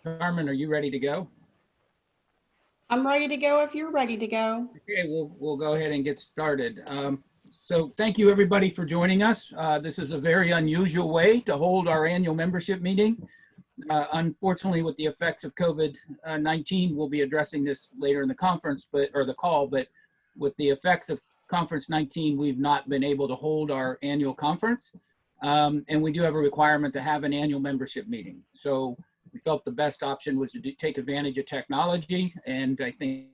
Carmen, are you ready to go? I'm ready to go if you're ready to go. Okay, we'll go ahead and get started. So thank you everybody for joining us. This is a very unusual way to hold our annual membership meeting. Unfortunately, with the effects of COVID-19, we'll be addressing this later in the conference, or the call, but with the effects of Conference 19, we've not been able to hold our annual conference. And we do have a requirement to have an annual membership meeting. So we felt the best option was to take advantage of technology. And I think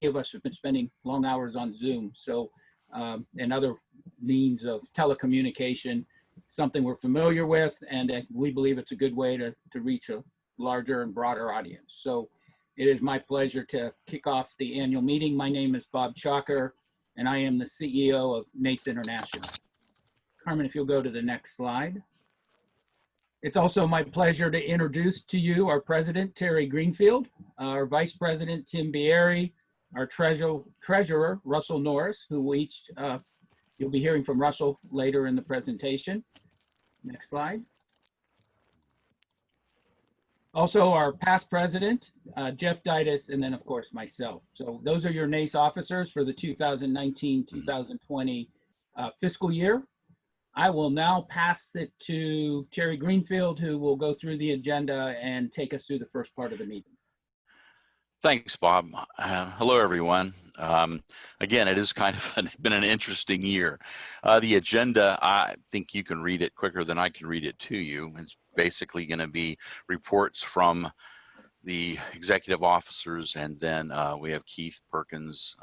many of us have been spending long hours on Zoom. So, and other means of telecommunication, something we're familiar with, and we believe it's a good way to reach a larger and broader audience. So it is my pleasure to kick off the annual meeting. My name is Bob Chalker, and I am the CEO of NACE International. Carmen, if you'll go to the next slide. It's also my pleasure to introduce to you our president, Terry Greenfield, our vice president, Tim Bieri, our treasurer, Russell Norris, who we each, you'll be hearing from Russell later in the presentation. Next slide. Also our past president, Jeff Deitis, and then of course myself. So those are your NACE officers for the 2019-2020 fiscal year. I will now pass it to Terry Greenfield, who will go through the agenda and take us through the first part of the meeting. Thanks, Bob. Hello, everyone. Again, it has kind of been an interesting year. The agenda, I think you can read it quicker than I can read it to you. It's basically going to be reports from the executive officers, and then we have Keith Perkins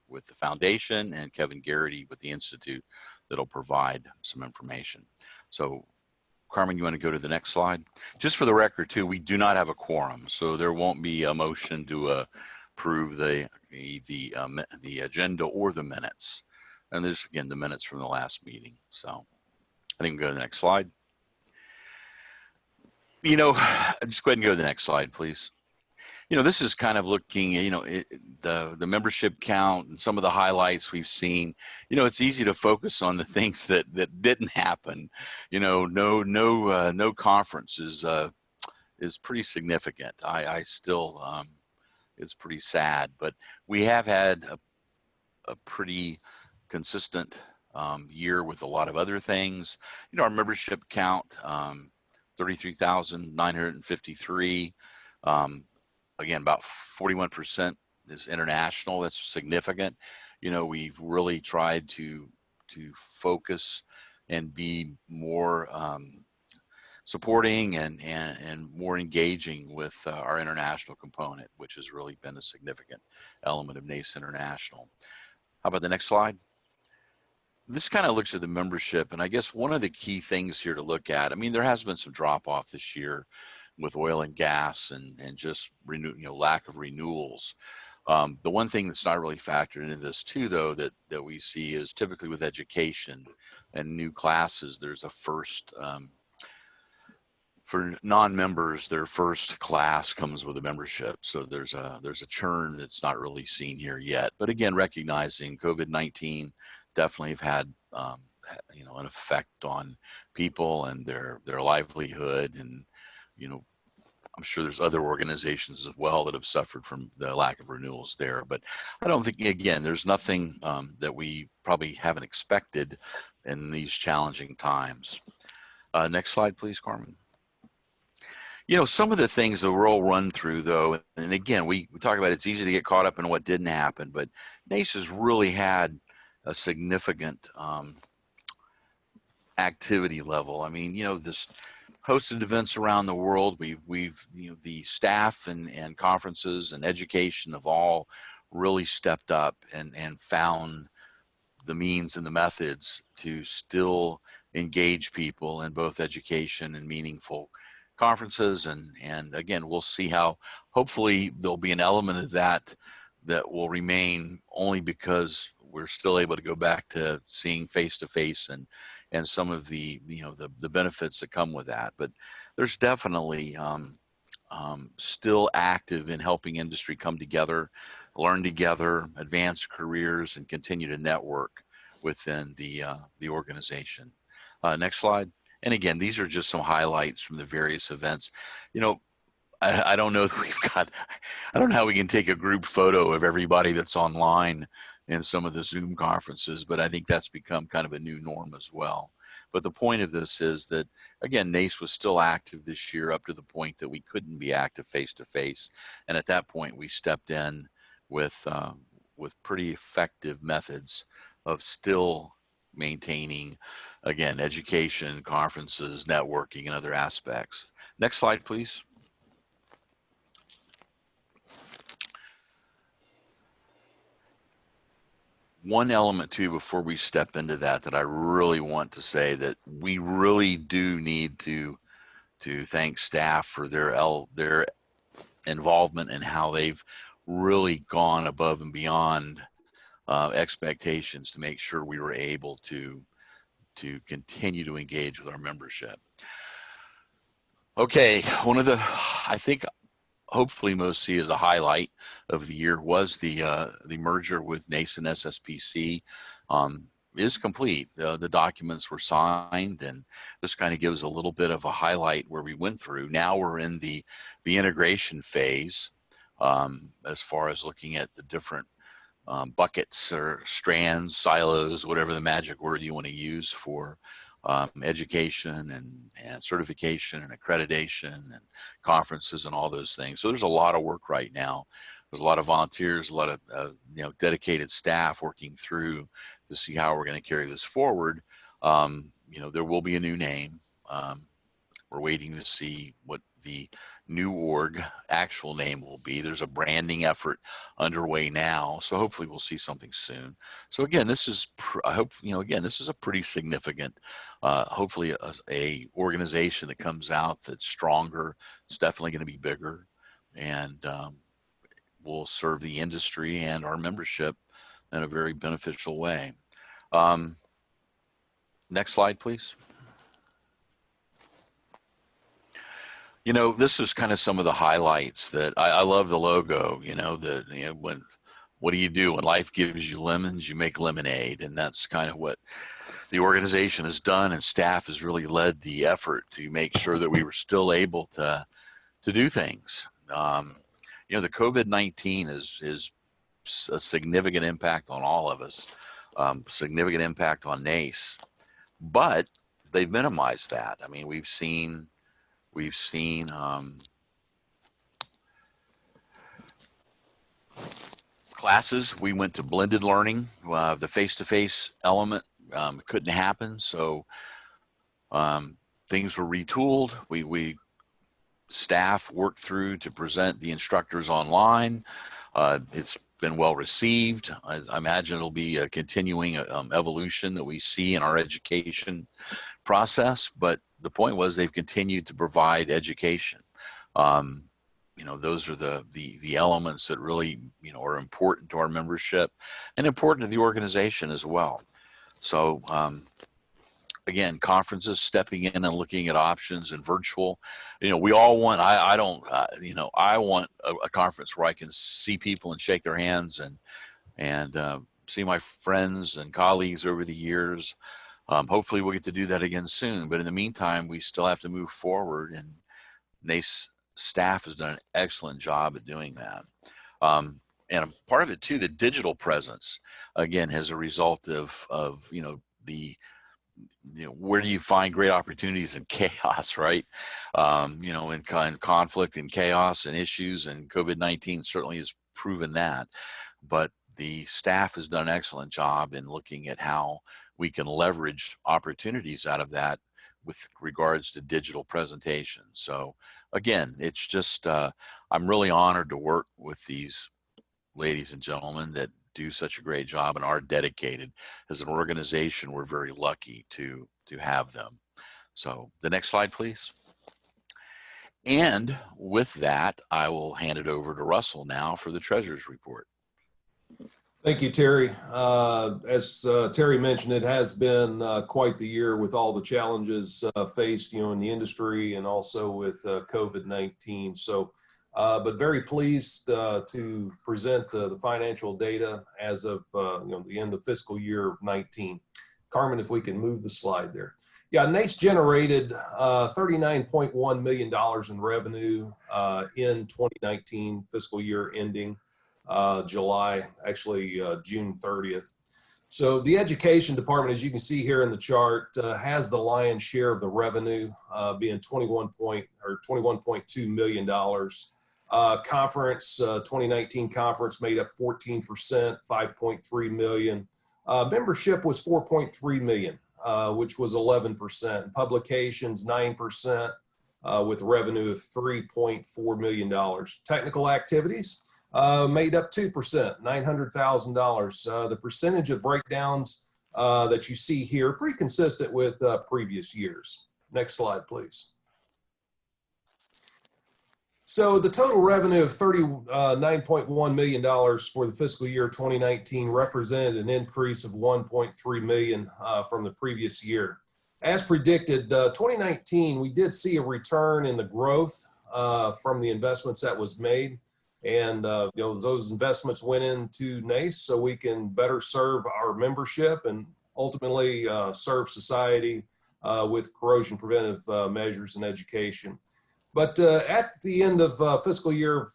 with the foundation and Kevin Garrity with the Institute that'll provide some information. So Carmen, you want to go to the next slide? Just for the record too, we do not have a quorum, so there won't be a motion to approve the agenda or the minutes. And there's again the minutes from the last meeting. So I think we can go to the next slide. You know, just go ahead and go to the next slide, please. You know, this is kind of looking, you know, the membership count and some of the highlights we've seen. You know, it's easy to focus on the things that didn't happen. You know, no conference is pretty significant. I still, it's pretty sad, but we have had a pretty consistent year with a lot of other things. You know, our membership count, 33,953. Again, about 41% is international. That's significant. You know, we've really tried to focus and be more supporting and more engaging with our international component, which has really been a significant element of NACE International. How about the next slide? This kind of looks at the membership, and I guess one of the key things here to look at, I mean, there has been some drop off this year with oil and gas and just lack of renewals. The one thing that's not really factored into this too, though, that we see is typically with education and new classes, there's a first, for non-members, their first class comes with a membership. So there's a churn that's not really seen here yet. But again, recognizing COVID-19 definitely have had you know, an effect on people and their livelihood, and you know, I'm sure there's other organizations as well that have suffered from the lack of renewals there. But I don't think, again, there's nothing that we probably haven't expected in these challenging times. Next slide, please, Carmen. You know, some of the things that we'll run through, though, and again, we talk about it's easy to get caught up in what didn't happen, but NACE has really had a significant activity level. I mean, you know, this hosted events around the world. We've you know, the staff and conferences and education have all really stepped up and found the means and the methods to still engage people in both education and meaningful conferences. And again, we'll see how, hopefully there'll be an element of that will remain, only because we're still able to go back to seeing face to face and some of the, you know, the benefits that come with that. But there's definitely still active in helping industry come together, learn together, advance careers, and continue to network within the organization. Next slide. And again, these are just some highlights from the various events. You know, I don't know if we've got, I don't know how we can take a group photo of everybody that's online in some of the Zoom conferences, but I think that's become kind of a new norm as well. But the point of this is that, again, NACE was still active this year up to the point that we couldn't be active face to face. And at that point, we stepped in with pretty effective methods of still maintaining, again, education, conferences, networking, and other aspects. Next slide, please. One element too, before we step into that I really want to say that we really do need to thank staff for their involvement and how they've really gone above and beyond expectations to make sure we were able to continue to engage with our membership. Okay, one of the, I think, hopefully most see as a highlight of the year was the merger with NACE and SSPC is complete. The documents were signed, and this kind of gives a little bit of a highlight where we went through. Now we're in the integration phase as far as looking at the different buckets or strands, silos, whatever the magic word you want to use for education and certification and accreditation and conferences and all those things. So there's a lot of work right now. There's a lot of volunteers, a lot of dedicated staff working through to see how we're going to carry this forward. There will be a new name. We're waiting to see what the new org actual name will be. There's a branding effort underway now, so hopefully we'll see something soon. So again, this is this is a pretty significant, hopefully a organization that comes out that's stronger. It's definitely going to be bigger, and will serve the industry and our membership in a very beneficial way. Next slide, please. This is kind of some of the highlights that I love the logo, what do you do when life gives you lemons, you make lemonade. And that's kind of what the organization has done. And staff has really led the effort to make sure that we were still able to do things. The COVID-19 is a significant impact on all of us, significant impact on NACE, but they've minimized that. I mean, we've seen classes. We went to blended learning. The face-to-face element couldn't happen, so things were retooled. We staff worked through to present the instructors online. It's been well received. I imagine it'll be a continuing evolution that we see in our education process, but the point was they've continued to provide education. Those are the elements that really, are important to our membership and important to the organization as well. So, again, conferences, stepping in and looking at options and virtual. We all want, I want a conference where I can see people and shake their hands and see my friends and colleagues over the years. Hopefully we'll get to do that again soon. But in the meantime, we still have to move forward, and NACE staff has done an excellent job at doing that. And a part of it too, the digital presence, again, as a result of where do you find great opportunities in chaos, right? In kind of conflict and chaos and issues, and COVID-19 certainly has proven that. But the staff has done an excellent job in looking at how we can leverage opportunities out of that with regards to digital presentation. So again, it's just, I'm really honored to work with these ladies and gentlemen that do such a great job and are dedicated. As an organization, we're very lucky to have them. So the next slide, please. And with that, I will hand it over to Russell now for the Treasurer's Report. Thank you, Terry. As Terry mentioned, it has been quite the year with all the challenges faced, in the industry and also with COVID-19. So, but very pleased to present the financial data as of the end of fiscal year 19. Carmen, if we can move the slide there. Yeah, NACE generated $39.1 million in revenue in 2019 fiscal year ending July, actually June 30th. So the education department, as you can see here in the chart, has the lion's share of the revenue, being $21.2 million. Conference, 2019 conference made up 14%, $5.3 million. Membership was $4.3 million, which was 11%. Publications, 9%, with revenue of $3.4 million. Technical activities made up 2%, $900,000. The percentage of breakdowns that you see here, pretty consistent with previous years. Next slide, please. So the total revenue of $39.1 million for the fiscal year 2019 represented an increase of $1.3 million from the previous year. As predicted, 2019, we did see a return in the growth from the investments that was made. And those investments went into NACE so we can better serve our membership and ultimately serve society with corrosion preventive measures and education. But at the end of fiscal year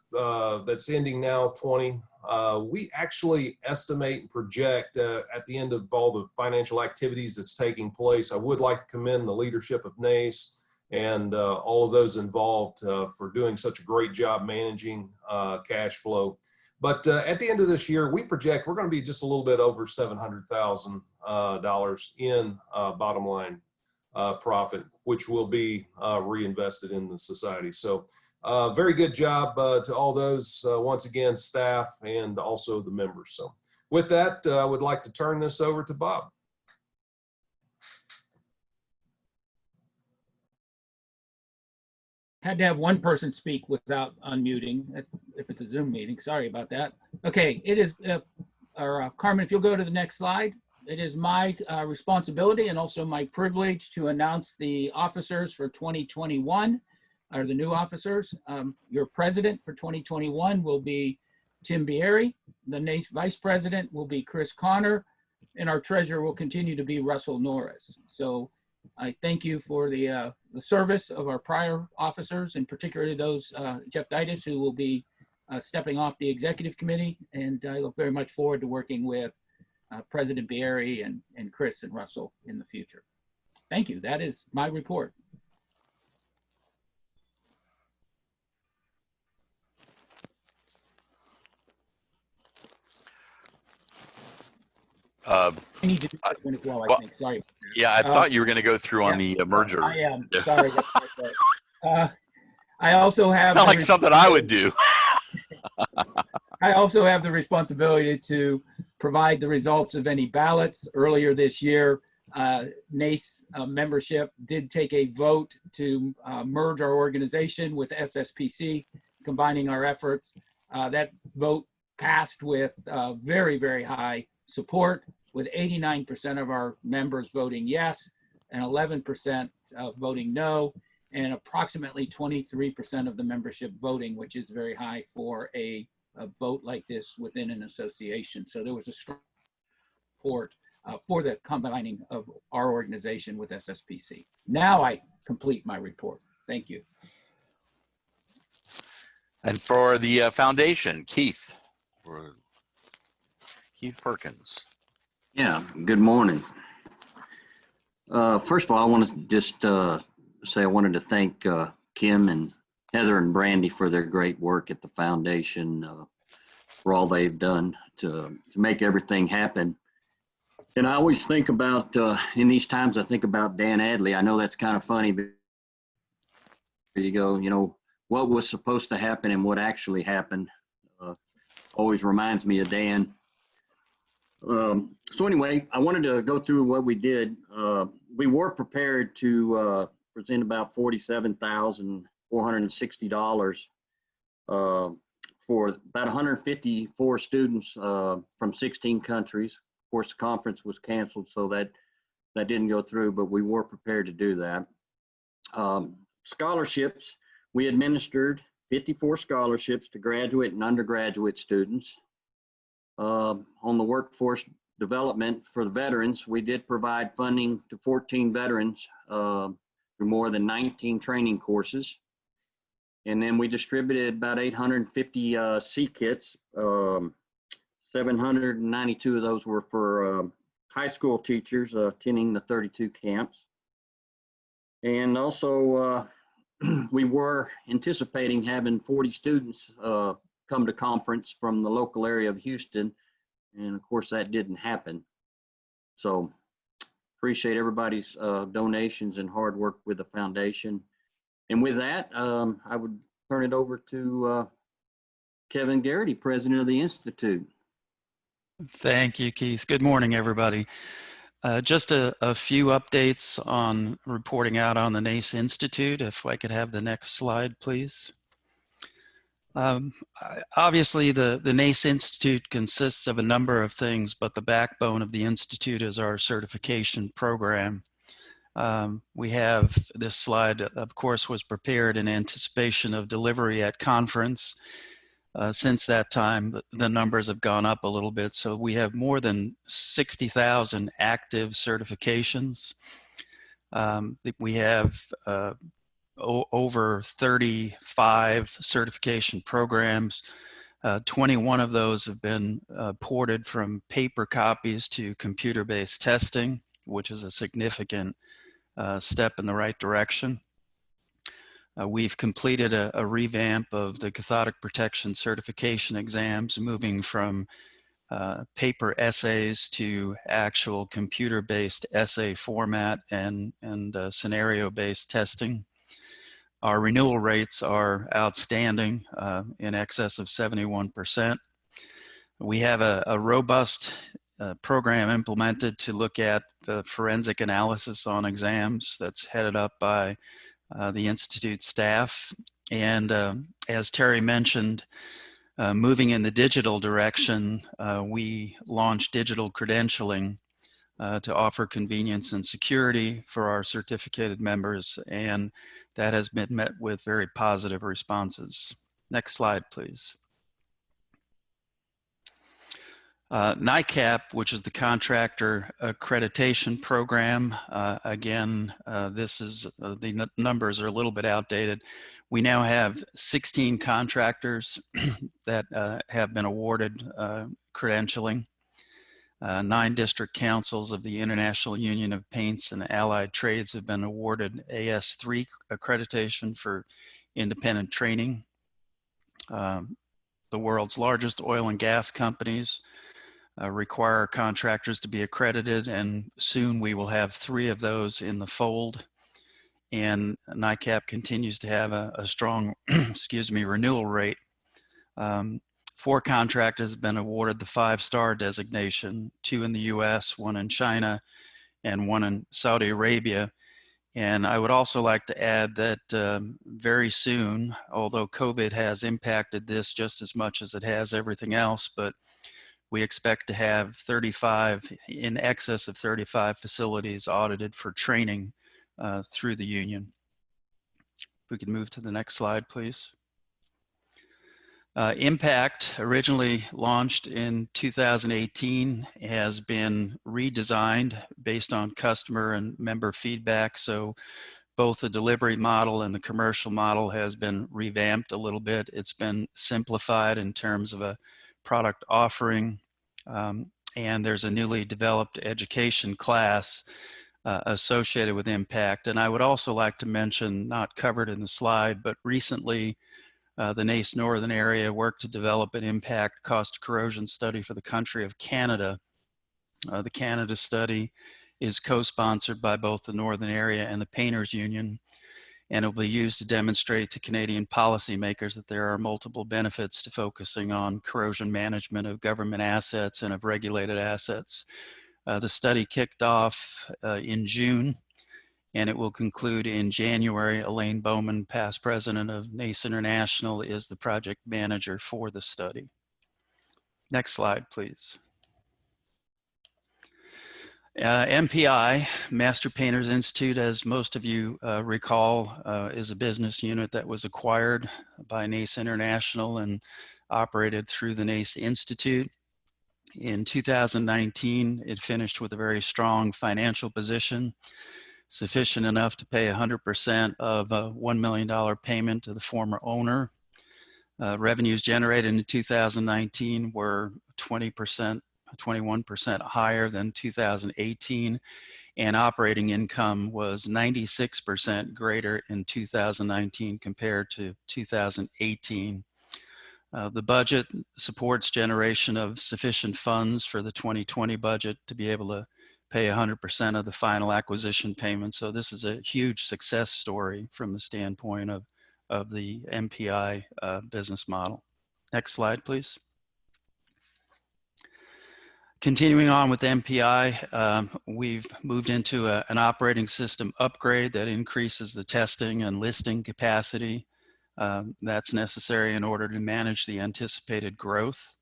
that's ending now, 20, we actually estimate and project at the end of all the financial activities that's taking place. I would like to commend the leadership of NACE and all of those involved for doing such a great job managing cash flow. But at the end of this year, we project we're going to be just a little bit over $700,000 in bottom line profit, which will be reinvested in the society. So very good job to all those, once again, staff and also the members. So with that, I would like to turn this over to Bob. Had to have one person speak without unmuting if it's a Zoom meeting. Sorry about that. Okay, it is, Carmen, if you'll go to the next slide. It is my responsibility and also my privilege to announce the officers for 2021, or the new officers. Your president for 2021 will be Tim Bieri. The NACE vice president will be Chris Connor, and our treasurer will continue to be Russell Norris. So I thank you for the service of our prior officers, and particularly those, Jeff Ditas, who will be stepping off the executive committee. And I look very much forward to working with President Bieri and Chris and Russell in the future. Thank you. That is my report. I need to do this one as well, I think. Sorry. Yeah, I thought you were going to go through on the merger. I am. Sorry. I also have Sound like something I would do. I also have the responsibility to provide the results of any ballots. Earlier this year, NACE membership did take a vote to merge our organization with SSPC, combining our efforts. That vote passed with very, very high support, with 89% of our members voting yes and 11% voting no, and approximately 23% of the membership voting, which is very high for a vote like this within an association. So there was a strong support for the combining of our organization with SSPC. Now I complete my report. Thank you. And for the foundation, Keith Perkins. Yeah, good morning. First of all, I want to just say I wanted to thank Kim and Heather and Brandy for their great work at the foundation, for all they've done to make everything happen. And I always think about, in these times, I think about Dan Adley. I know that's kind of funny, but there you go, you know, what was supposed to happen and what actually happened always reminds me of Dan. So anyway, I wanted to go through what we did. We were prepared to present about $47,460 for about 154 students from 16 countries. Of course, the conference was canceled, so that didn't go through, but we were prepared to do that. Scholarships, we administered 54 scholarships to graduate and undergraduate students. On the workforce development for the veterans, we did provide funding to 14 veterans through more than 19 training courses. And then we distributed about 850 C kits. 792 of those were for high school teachers attending the 32 camps. And also, we were anticipating having 40 students come to conference from the local area of Houston. And of course, that didn't happen. So appreciate everybody's donations and hard work with the foundation. And with that, I would turn it over to Kevin Garrity, president of the Institute. Thank you, Keith. Good morning, everybody. Just a few updates on reporting out on the NACE Institute. If I could have the next slide, please. Obviously, the NACE Institute consists of a number of things, but the backbone of the Institute is our certification program. We have this slide, of course, was prepared in anticipation of delivery at conference. Since that time, the numbers have gone up a little bit. So we have more than 60,000 active certifications. We have over 35 certification programs. 21 of those have been ported from paper copies to computer-based testing, which is a significant step in the right direction. We've completed a revamp of the cathodic protection certification exams, moving from paper essays to actual computer-based essay format and scenario-based testing. Our renewal rates are outstanding, in excess of 71%. We have a robust program implemented to look at the forensic analysis on exams that's headed up by the Institute staff. And as Terry mentioned, moving in the digital direction, we launched digital credentialing to offer convenience and security for our certificated members, and that has been met with very positive responses. Next slide, please. NICAP, which is the contractor accreditation program. Again, this is the numbers are a little bit outdated. We now have 16 contractors that have been awarded credentialing. 9 district councils of the International Union of Paints and Allied Trades have been awarded AS3 accreditation for independent training. The world's largest oil and gas companies require contractors to be accredited, and soon we will have 3 of those in the fold. And NICAP continues to have a strong renewal rate. 4 contractors have been awarded the 5-star designation, 2 in the US, 1 in China, and 1 in Saudi Arabia. And I would also like to add that very soon, although COVID has impacted this just as much as it has everything else, but we expect to have 35, in excess of 35 facilities audited for training through the union. If we could move to the next slide, please. Impact, originally launched in 2018, has been redesigned based on customer and member feedback. So both the delivery model and the commercial model has been revamped a little bit. It's been simplified in terms of a product offering, and there's a newly developed education class associated with Impact. And I would also like to mention, not covered in the slide, but recently the NACE Northern Area worked to develop an impact cost corrosion study for the country of Canada. The Canada study is co-sponsored by both the Northern Area and the Painters Union, and it will be used to demonstrate to Canadian policymakers that there are multiple benefits to focusing on corrosion management of government assets and of regulated assets. The study kicked off in June, and it will conclude in January. Elaine Bowman, past president of NACE International, is the project manager for the study. Next slide, please. MPI, Master Painters Institute, as most of you recall, is a business unit that was acquired by NACE International and operated through the NACE Institute. In 2019, it finished with a very strong financial position, sufficient enough to pay 100% of a $1 million payment to the former owner. Revenues generated in 2019 were 21% higher than 2018, and operating income was 96% greater in 2019 compared to 2018. The budget supports generation of sufficient funds for the 2020 budget to be able to pay 100% of the final acquisition payment. So this is a huge success story from the standpoint of the MPI business model. Next slide, please. Continuing on with MPI, we've moved into an operating system upgrade that increases the testing and listing capacity that's necessary in order to manage the anticipated growth.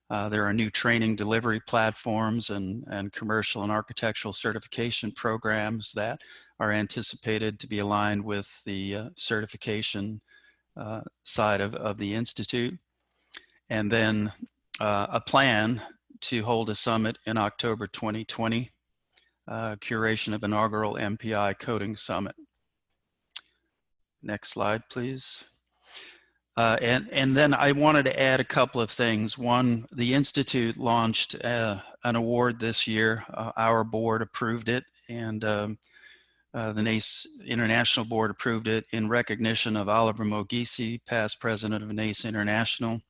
There are new training delivery platforms and commercial and architectural certification programs that are anticipated to be aligned with the certification side of the Institute. And then a plan to hold a summit in October 2020, curation of inaugural MPI Coding Summit. Next slide, please. And then I wanted to add a couple of things. One, the Institute launched an award this year. Our board approved it, and the NACE International Board approved it in recognition of Oliver Mogisi, past president of NACE International.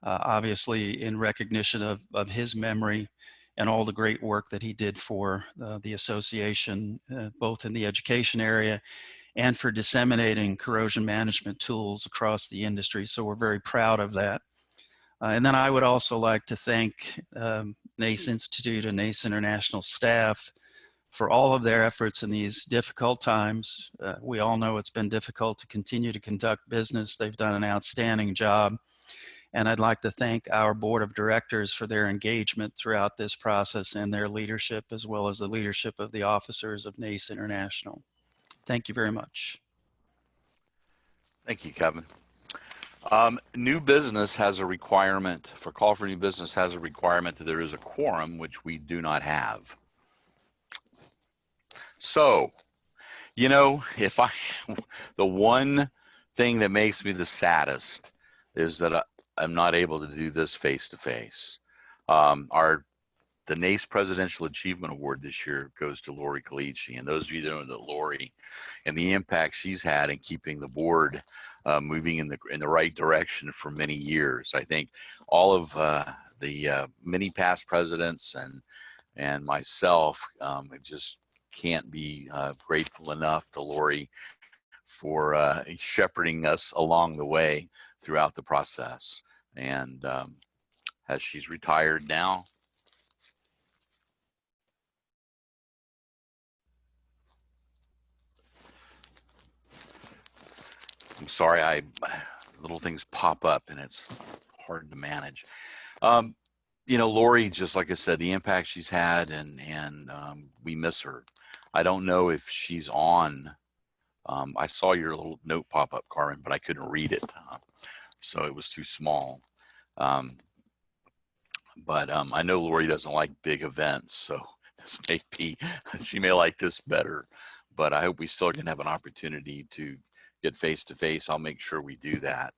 Obviously in recognition of his memory and all the great work that he did for the association, both in the education area and for disseminating corrosion management tools across the industry. So we're very proud of that. And then I would also like to thank NACE Institute and NACE International staff for all of their efforts in these difficult times. We all know it's been difficult to continue to conduct business. They've done an outstanding job. And I'd like to thank our board of directors for their engagement throughout this process and their leadership, as well as the leadership of the officers of NACE International. Thank you very much. Thank you, Kevin. New business has a requirement, for call for new business has a requirement that there is a quorum, which we do not have. So, you know, the one thing that makes me the saddest is that I'm not able to do this face to face. The NACE Presidential Achievement Award this year goes to Lori Calici, and those of you that know that Lori and the impact she's had in keeping the board moving in the right direction for many years. I think all of the many past presidents and myself just can't be grateful enough to Lori for shepherding us along the way throughout the process. And as she's retired now, I'm sorry, little things pop up and it's hard to manage. You know, Lori, just like I said, the impact she's had, and we miss her. I don't know if she's on. I saw your little note pop up, Carmen, but I couldn't read it, so it was too small. But I know Lori doesn't like big events, so this may be, she may like this better. But I hope we still can have an opportunity to get face to face. I'll make sure we do that.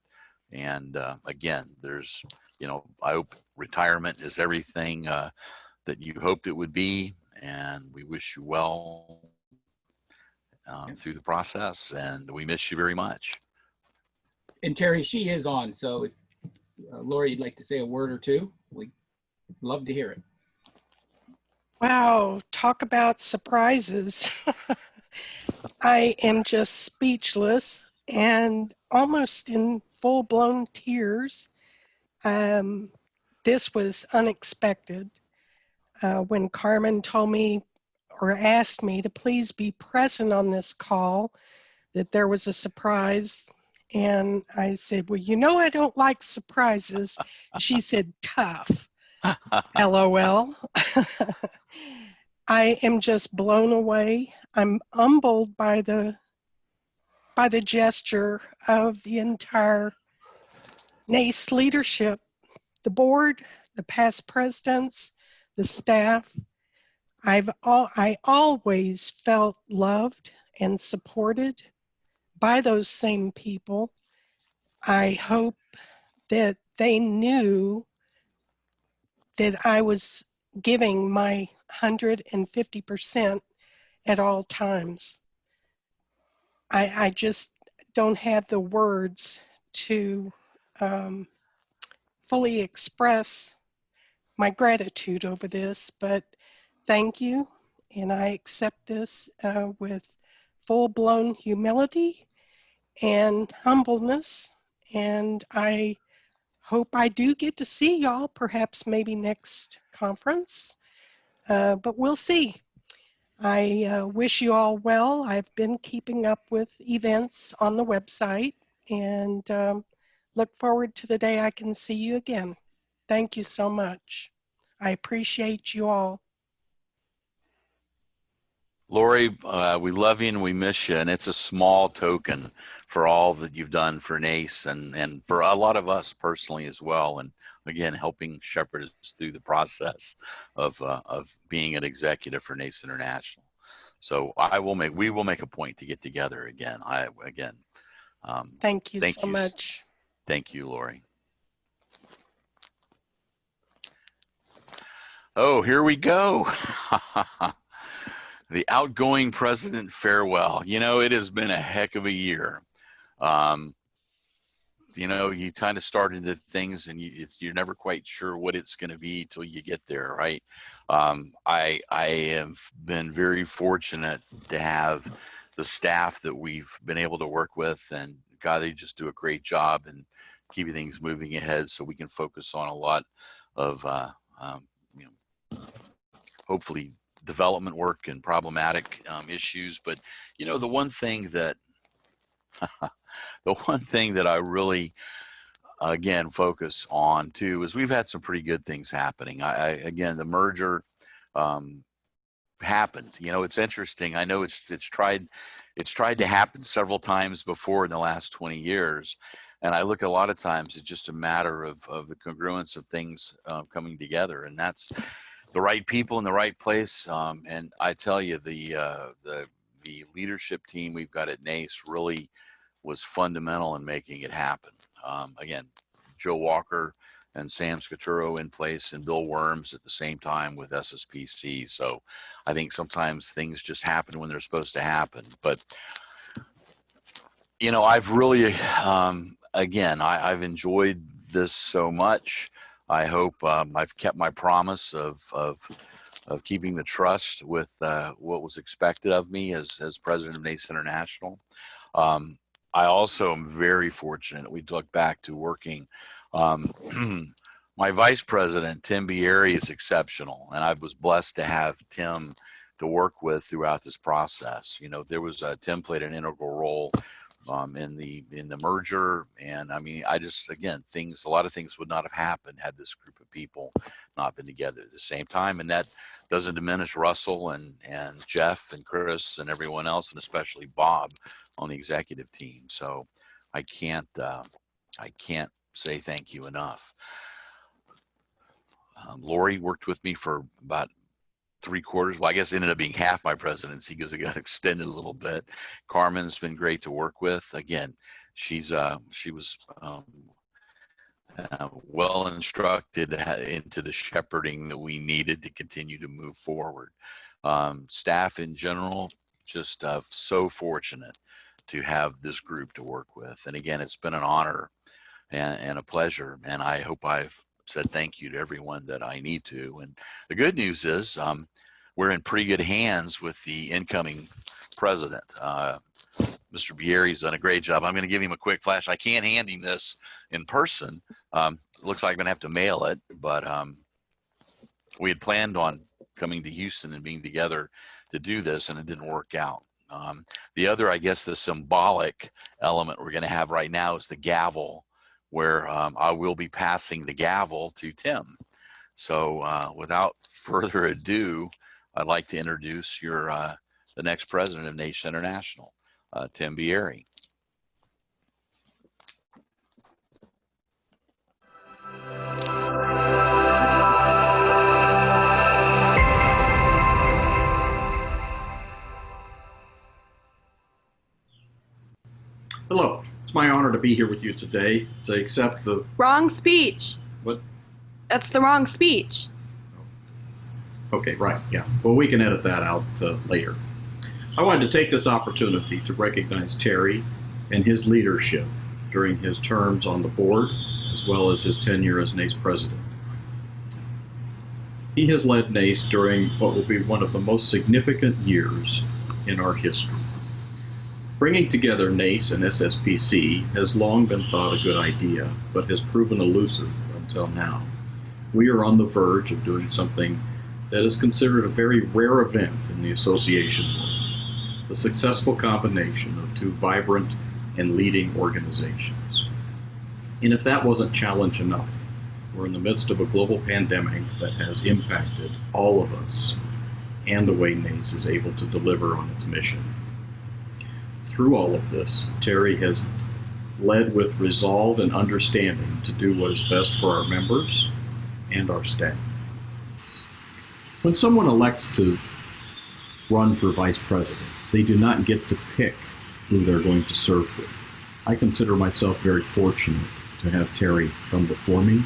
And again, there's, you know, I hope retirement is everything that you hoped it would be, and we wish you well through the process, and we miss you very much. And Terry, she is on, so if Lori, you'd like to say a word or two, we'd love to hear it. Wow, talk about surprises. I am just speechless and almost in full-blown tears. This was unexpected. When Carmen told me or asked me to please be present on this call, that there was a surprise. And I said, well, you know, I don't like surprises. She said, tough. LOL. I am just blown away. I'm humbled by the gesture of the entire NACE leadership, the board, the past presidents, the staff. I always felt loved and supported by those same people. I hope that they knew that I was giving my 150% at all times. I just don't have the words to fully express my gratitude over this, but thank you. And I accept this with full-blown humility and humbleness. And I hope I do get to see y'all, perhaps maybe next conference, but we'll see. I wish you all well. I've been keeping up with events on the website and look forward to the day I can see you again. Thank you so much. I appreciate you all. Lori, we love you and we miss you, and it's a small token for all that you've done for NACE and for a lot of us personally as well. And again, helping shepherd us through the process of being an executive for NACE International. So we will make a point to get together again. Thank you so much. Thank you, Lori. Oh, here we go. The outgoing president farewell. You know, it has been a heck of a year. You know, you kind of start into things and you're never quite sure what it's going to be till you get there, right? I have been very fortunate to have the staff that we've been able to work with, and God, they just do a great job in keeping things moving ahead so we can focus on a lot of, you know, hopefully development work and problematic issues. But, you know, the one thing that I really, again, focus on too is we've had some pretty good things happening. Again, the merger happened. You know, it's interesting. I know it's tried to happen several times before in the last 20 years. And I look a lot of times, it's just a matter of the congruence of things coming together. And that's the right people in the right place. And I tell you, the leadership team we've got at NACE really was fundamental in making it happen. Again, Joe Walker and Sam Scaturo in place, and Bill Worms at the same time with SSPC. So I think sometimes things just happen when they're supposed to happen. But, you know, I've really, again, I've enjoyed this so much. I hope I've kept my promise of keeping the trust with what was expected of me as president of NACE International. I also am very fortunate. We look back to working. My vice president, Tim Bieri, is exceptional, and I was blessed to have Tim to work with throughout this process. You know, Tim played an integral role in the merger, and I mean, a lot of things would not have happened had this group of people not been together at the same time. And that doesn't diminish Russell and Jeff and Chris and everyone else, and especially Bob on the executive team. So I can't say thank you enough. Lori worked with me for about 3/4. Well, I guess it ended up being half my presidency because it got extended a little bit. Carmen's been great to work with. Again, she was well instructed into the shepherding that we needed to continue to move forward. Staff in general, just so fortunate to have this group to work with. And again, it's been an honor and a pleasure. And I hope I've said thank you to everyone that I need to. And the good news is we're in pretty good hands with the incoming president. Mr. Bieri's done a great job. I'm going to give him a quick flash. I can't hand him this in person. Looks like I'm going to have to mail it, but we had planned on coming to Houston and being together to do this, and it didn't work out. The other, I guess, the symbolic element we're going to have right now is the gavel, where I will be passing the gavel to Tim. So without further ado, I'd like to introduce the next president of NACE International, Tim Bieri. my honor to be here with you today to accept the... Wrong speech. What? That's the wrong speech. Okay, right, yeah. Well, we can edit that out later. I wanted to take this opportunity to recognize Terry and his leadership during his terms on the board, as well as his tenure as NACE president. He has led NACE during what will be one of the most significant years in our history. Bringing together NACE and SSPC has long been thought a good idea, but has proven elusive until now. We are on the verge of doing something that is considered a very rare event in the association world, the successful combination of two vibrant and leading organizations. And if that wasn't challenge enough, we're in the midst of a global pandemic that has impacted all of us and the way NACE is able to deliver on its mission. Through all of this, Terry has led with resolve and understanding to do what is best for our members and our staff. When someone elects to run for vice president, they do not get to pick who they're going to serve with. I consider myself very fortunate to have Terry come before me.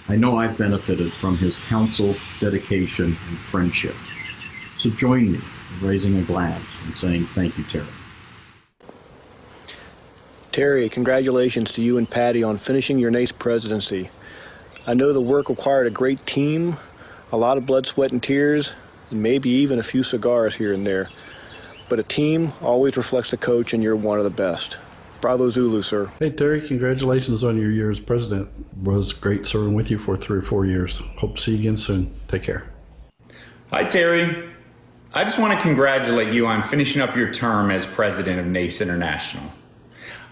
I know I've benefited from his counsel, dedication, and friendship. So join me in raising a glass and saying thank you, Terry. Terry, congratulations to you and Patty on finishing your NACE presidency. I know the work required a great team, a lot of blood, sweat, and tears, and maybe even a few cigars here and there. But a team always reflects the coach, and you're one of the best. Bravo Zulu, sir. Hey, Terry, congratulations on your year as president. It was great serving with you for 3 or 4 years. Hope to see you again soon. Take care. Hi, Terry. I just want to congratulate you on finishing up your term as president of NACE International.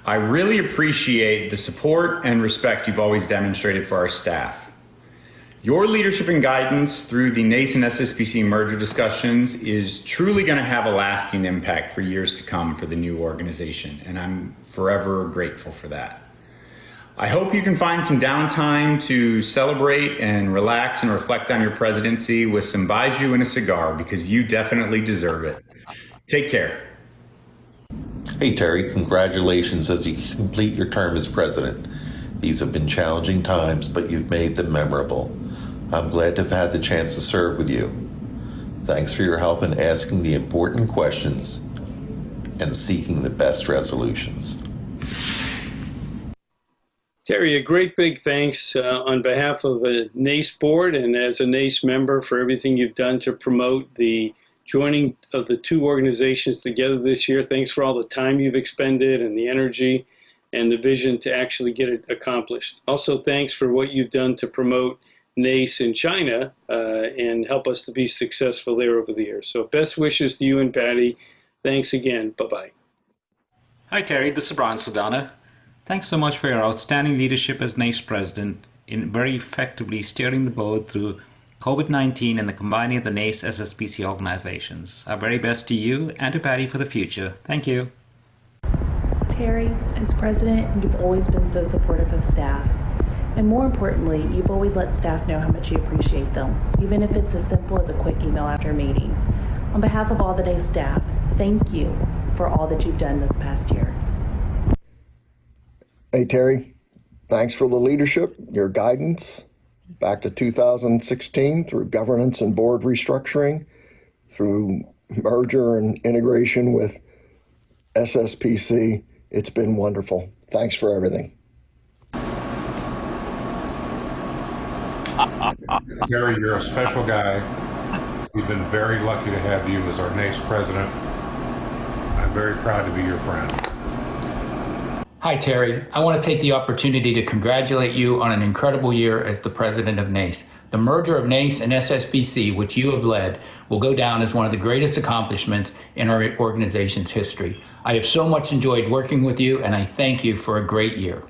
I really appreciate the support and respect you've always demonstrated for our staff. Your leadership and guidance through the NACE and SSPC merger discussions is truly going to have a lasting impact for years to come for the new organization, and I'm forever grateful for that. I hope you can find some downtime to celebrate and relax and reflect on your presidency with some baijiu and a cigar, because you definitely deserve it. Take care. Hey, Terry, congratulations as you complete your term as president. These have been challenging times, but you've made them memorable. I'm glad to have had the chance to serve with you. Thanks for your help in asking the important questions and seeking the best resolutions. Terry, a great big thanks on behalf of the NACE board and as a NACE member for everything you've done to promote the joining of the two organizations together this year. Thanks for all the time you've expended and the energy and the vision to actually get it accomplished. Also, thanks for what you've done to promote NACE in China and help us to be successful there over the years. So best wishes to you and Patty. Thanks again. Bye-bye. Hi, Terry. This is Brian Saldana. Thanks so much for your outstanding leadership as NACE president in very effectively steering the board through COVID-19 and the combining of the NACE SSPC organizations. Our very best to you and to Patty for the future. Thank you. Terry, as president, you've always been so supportive of staff. And more importantly, you've always let staff know how much you appreciate them, even if it's as simple as a quick email after a meeting. On behalf of all the NACE staff, thank you for all that you've done this past year. Hey, Terry, thanks for the leadership, your guidance, back to 2016 through governance and board restructuring, through merger and integration with SSPC. It's been wonderful. Thanks for everything. Terry, you're a special guy. We've been very lucky to have you as our NACE president. I'm very proud to be your friend. Hi, Terry. I want to take the opportunity to congratulate you on an incredible year as the president of NACE. The merger of NACE and SSPC, which you have led, will go down as one of the greatest accomplishments in our organization's history. I have so much enjoyed working with you, and I thank you for a great year.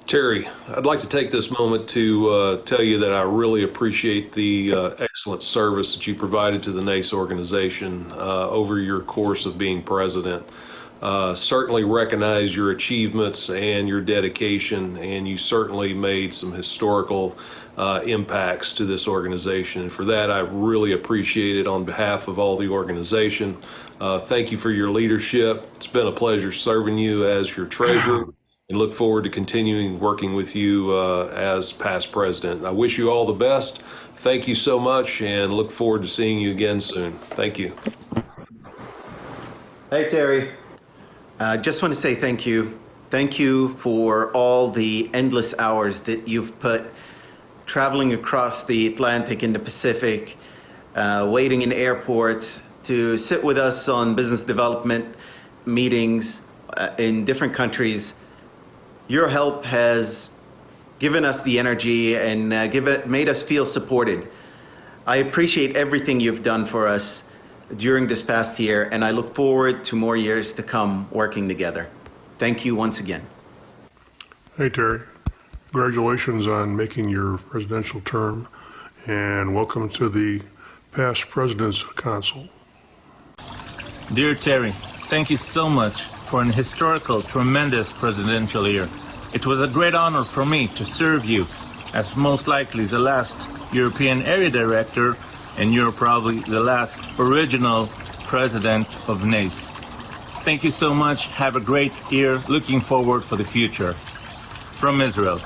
Terry, I'd like to take this moment to tell you that I really appreciate the excellent service that you provided to the NACE organization over your course of being president. Certainly recognize your achievements and your dedication, and you certainly made some historical impacts to this organization. And for that, I really appreciate it on behalf of all the organization. Thank you for your leadership. It's been a pleasure serving you as your treasurer. and look forward to continuing working with you as past president. I wish you all the best. Thank you so much, and look forward to seeing you again soon. Thank you. Hey, Terry. Just want to say thank you. Thank you for all the endless hours that you've put traveling across the Atlantic and the Pacific, waiting in airports to sit with us on business development meetings in different countries. Your help has given us the energy and made us feel supported. I appreciate everything you've done for us during this past year, and I look forward to more years to come working together. Thank you once again. Hey, Terry. Congratulations on making your presidential term, and welcome to the past President's Council. Dear Terry, thank you so much for an historical, tremendous presidential year. It was a great honor for me to serve you as most likely the last European area director, and you're probably the last original president of NACE. Thank you so much. Have a great year. Looking forward for the future. From Israel.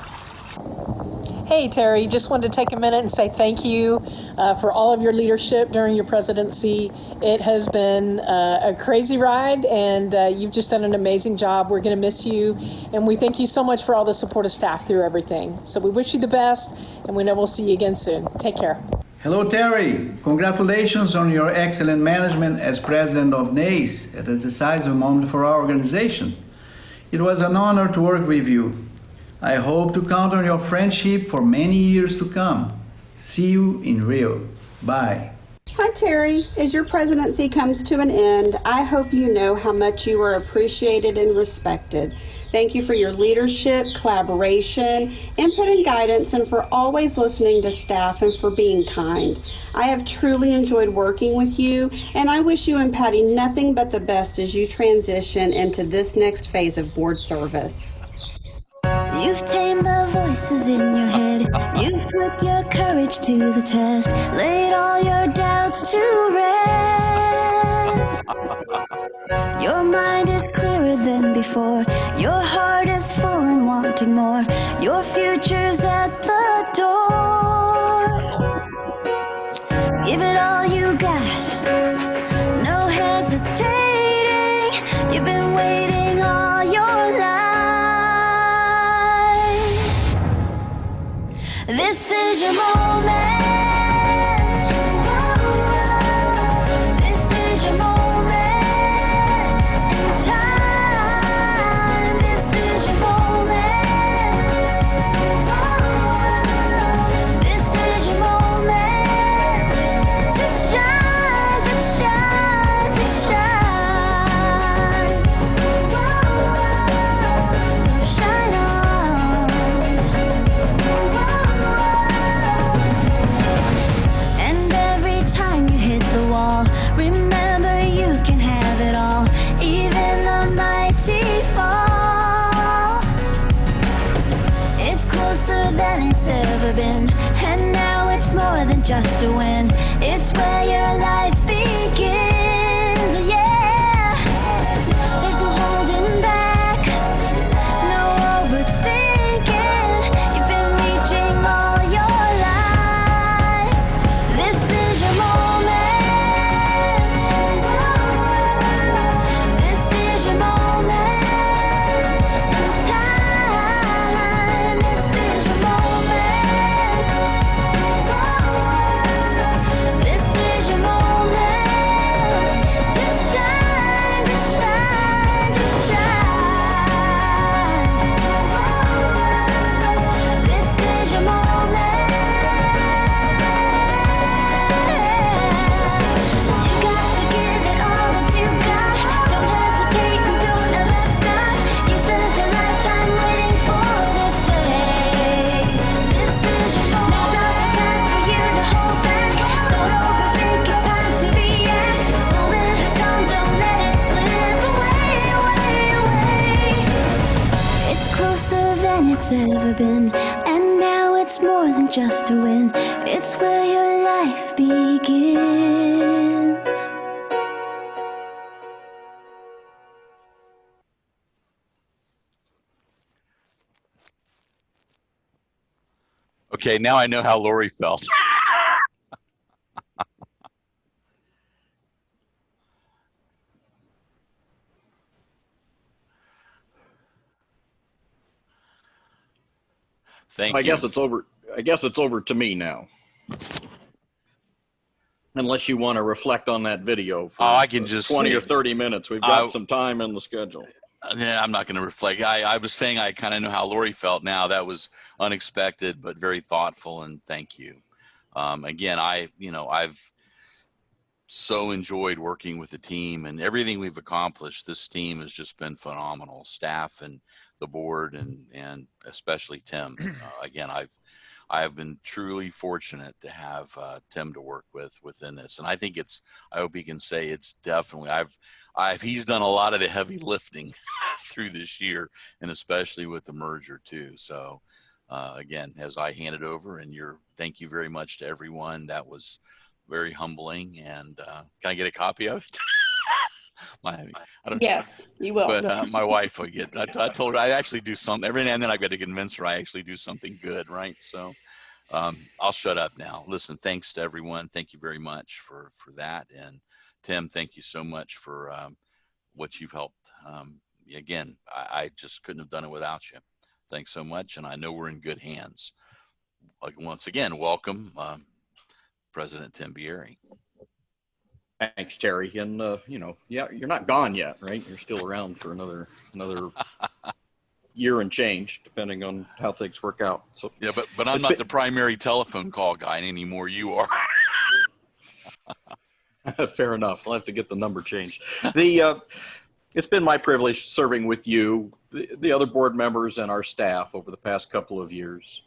Hey, Terry, just wanted to take a minute and say thank you for all of your leadership during your presidency. It has been a crazy ride, and you've just done an amazing job. We're going to miss you, and we thank you so much for all the supportive staff through everything. So we wish you the best, and we know we'll see you again soon. Take care. Hello, Terry. Congratulations on your excellent management as president of NACE. It is a decisive moment for our organization. It was an honor to work with you. I hope to count on your friendship for many years to come. See you in Rio. Bye. Hi, Terry. As your presidency comes to an end, I hope you know how much you are appreciated and respected. Thank you for your leadership, collaboration, input and guidance, and for always listening to staff and for being kind. I have truly enjoyed working with you, and I wish you and Patty nothing but the best as you transition into this next phase of board service. You've tamed the voices in your head. You've put your courage to the test. Laid all your doubts to rest. Your mind is clearer than before. Your heart is full and wanting more. Your future's at the door. Give it all you got. No hesitating. You've been waiting all your life. This is your moment. This is your moment in time. This is your moment. This is your moment to shine, to shine, to shine. So shine on. Remember, you can have it all, even the mighty fall. It's closer than it's ever been, and now it's more than just a win. It's where your life begins, yeah. There's no holding back, no overthinking. You've been reaching all your life. This is your moment. It's ever been, and now it's more than just a win. It's where your life begins. Okay, now I know how Lori felt. Thank I you. guess it's over. I guess it's over to me now. Unless you want to reflect on that video for I can just 20 say, or 30 minutes. We've got some time in the schedule. Yeah, I'm not going to reflect. I was saying I kind of know how Lori felt now. That was unexpected, but very thoughtful, and thank you. Again, I've so enjoyed working with the team and everything we've accomplished. This team has just been phenomenal. Staff and the board, and especially Tim. Again, I have been truly fortunate to have Tim to work with within this, and I think I hope he can say it's definitely. He's done a lot of the heavy lifting through this year, and especially with the merger too. So, again, as I hand it over, and thank you very much to everyone. That was very humbling, and can I get a copy of it? I don't, Yes, you will. But my wife will get. I told her I actually do something every now and then. I've got to convince her I actually do something good, right? So. I'll shut up now. Listen, thanks to everyone. Thank you very much for that. And Tim, thank you so much for what you've helped. Again, I just couldn't have done it without you. Thanks so much. And I know we're in good hands. Once again, welcome, President Tim Bieri. Thanks, Terry. And yeah, you're not gone yet, right? You're still around for another year and change, depending on how things work out. So yeah, but I'm not the primary telephone call guy anymore. You are. Fair enough. I'll have to get the number changed. It's been my privilege serving with you, the other board members, and our staff over the past couple of years.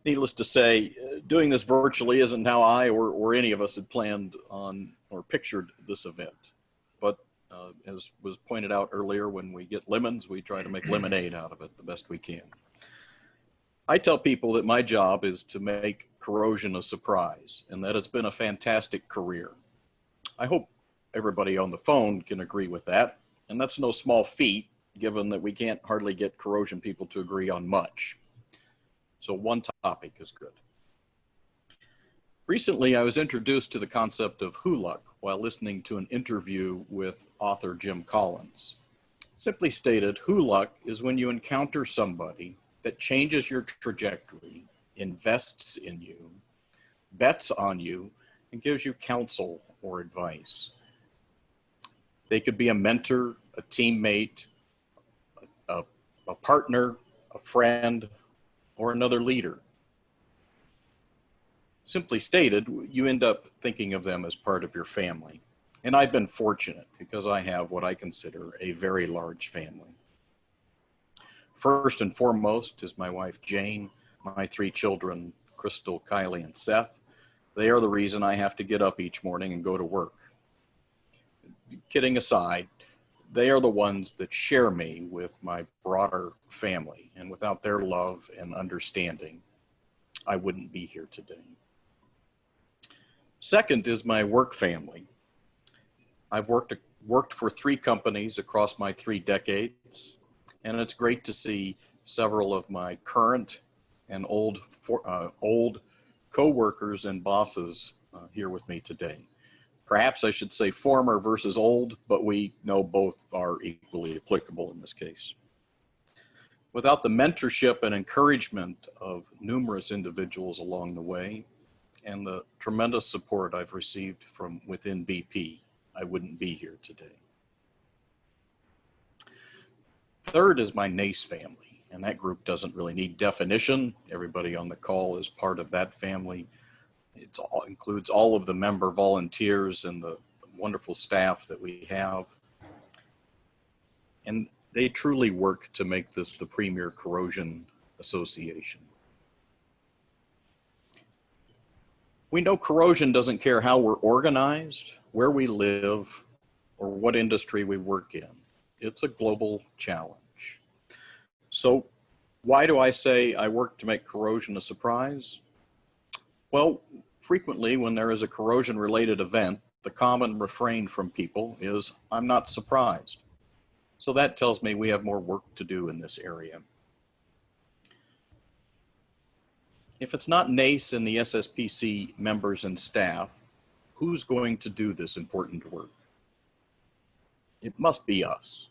Needless to say, doing this virtually isn't how I or any of us had planned on or pictured this event. But as was pointed out earlier, when we get lemons, we try to make lemonade out of it the best we can. I tell people that my job is to make corrosion a surprise, and that it's been a fantastic career. I hope everybody on the phone can agree with that, and that's no small feat, given that we can't hardly get corrosion people to agree on much. So one topic is good. Recently, I was introduced to the concept of HULUC while listening to an interview with author Jim Collins. Simply stated, HULUC is when you encounter somebody that changes your trajectory, invests in you, bets on you, and gives you counsel or advice. They could be a mentor, a teammate, a partner, a friend, or another leader. Simply stated, you end up thinking of them as part of your family. And I've been fortunate because I have what I consider a very large family. First and foremost is my wife, Jane, my 3 children, Crystal, Kylie, and Seth. They are the reason I have to get up each morning and go to work. Kidding aside, they are the ones that share me with my broader family. And without their love and understanding, I wouldn't be here today. Second is my work family. I've worked for 3 companies across my 3 decades, and it's great to see several of my current and old co-workers and bosses here with me today. Perhaps I should say former versus old, but we know both are equally applicable in this case. Without the mentorship and encouragement of numerous individuals along the way, and the tremendous support I've received from within BP, I wouldn't be here today. Third is my NACE family, and that group doesn't really need definition. Everybody on the call is part of that family. It includes all of the member volunteers and the wonderful staff that we have. And they truly work to make this the premier corrosion association. We know corrosion doesn't care how we're organized, where we live, or what industry we work in. It's a global challenge. So why do I say I work to make corrosion a surprise? Well, frequently when there is a corrosion-related event, the common refrain from people is, "I'm not surprised." So that tells me we have more work to do in this area. If it's not NACE and the SSPC members and staff, who's going to do this important work? It must be us.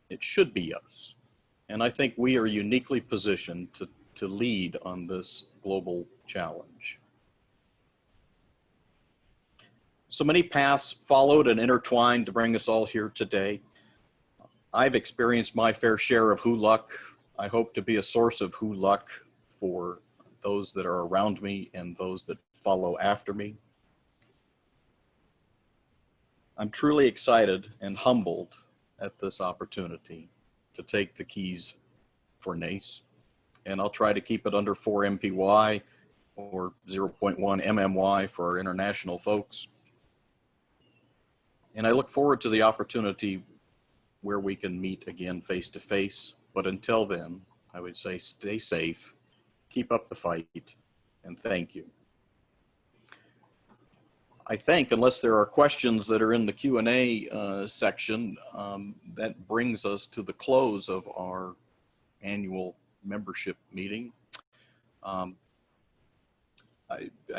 It should be us. And I think we are uniquely positioned to lead on this global challenge. So many paths followed and intertwined to bring us all here today. I've experienced my fair share of who luck. I hope to be a source of who luck for those that are around me and those that follow after me. I'm truly excited and humbled at this opportunity to take the keys for NACE, and I'll try to keep it under 4 MPY or 0.1 MMY for our international folks. And I look forward to the opportunity where we can meet again face to face. But until then, I would say stay safe, keep up the fight, and thank you. I think, unless there are questions that are in the Q&A section, that brings us to the close of our annual membership meeting. I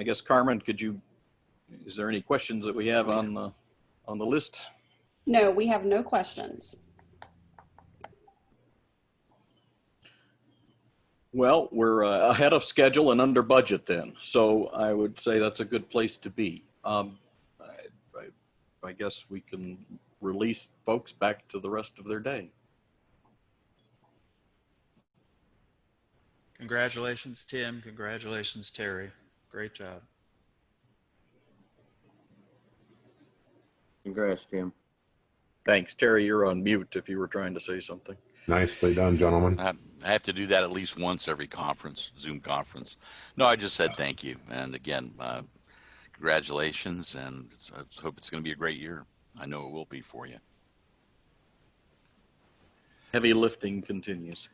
guess, Carmen, is there any questions that we have on the list? No, we have no questions. Well, we're ahead of schedule and under budget then, so I would say that's a good place to be. I guess we can release folks back to the rest of their day. Congratulations, Tim. Congratulations, Terry. Great job. Congrats, Tim. Thanks. Terry, you're on mute if you were trying to say something. Nicely done, gentlemen. I have to do that at least once every conference, Zoom conference. No, I just said thank you. And again, congratulations, and I hope it's going to be a great year. I know it will be for you. Heavy lifting continues.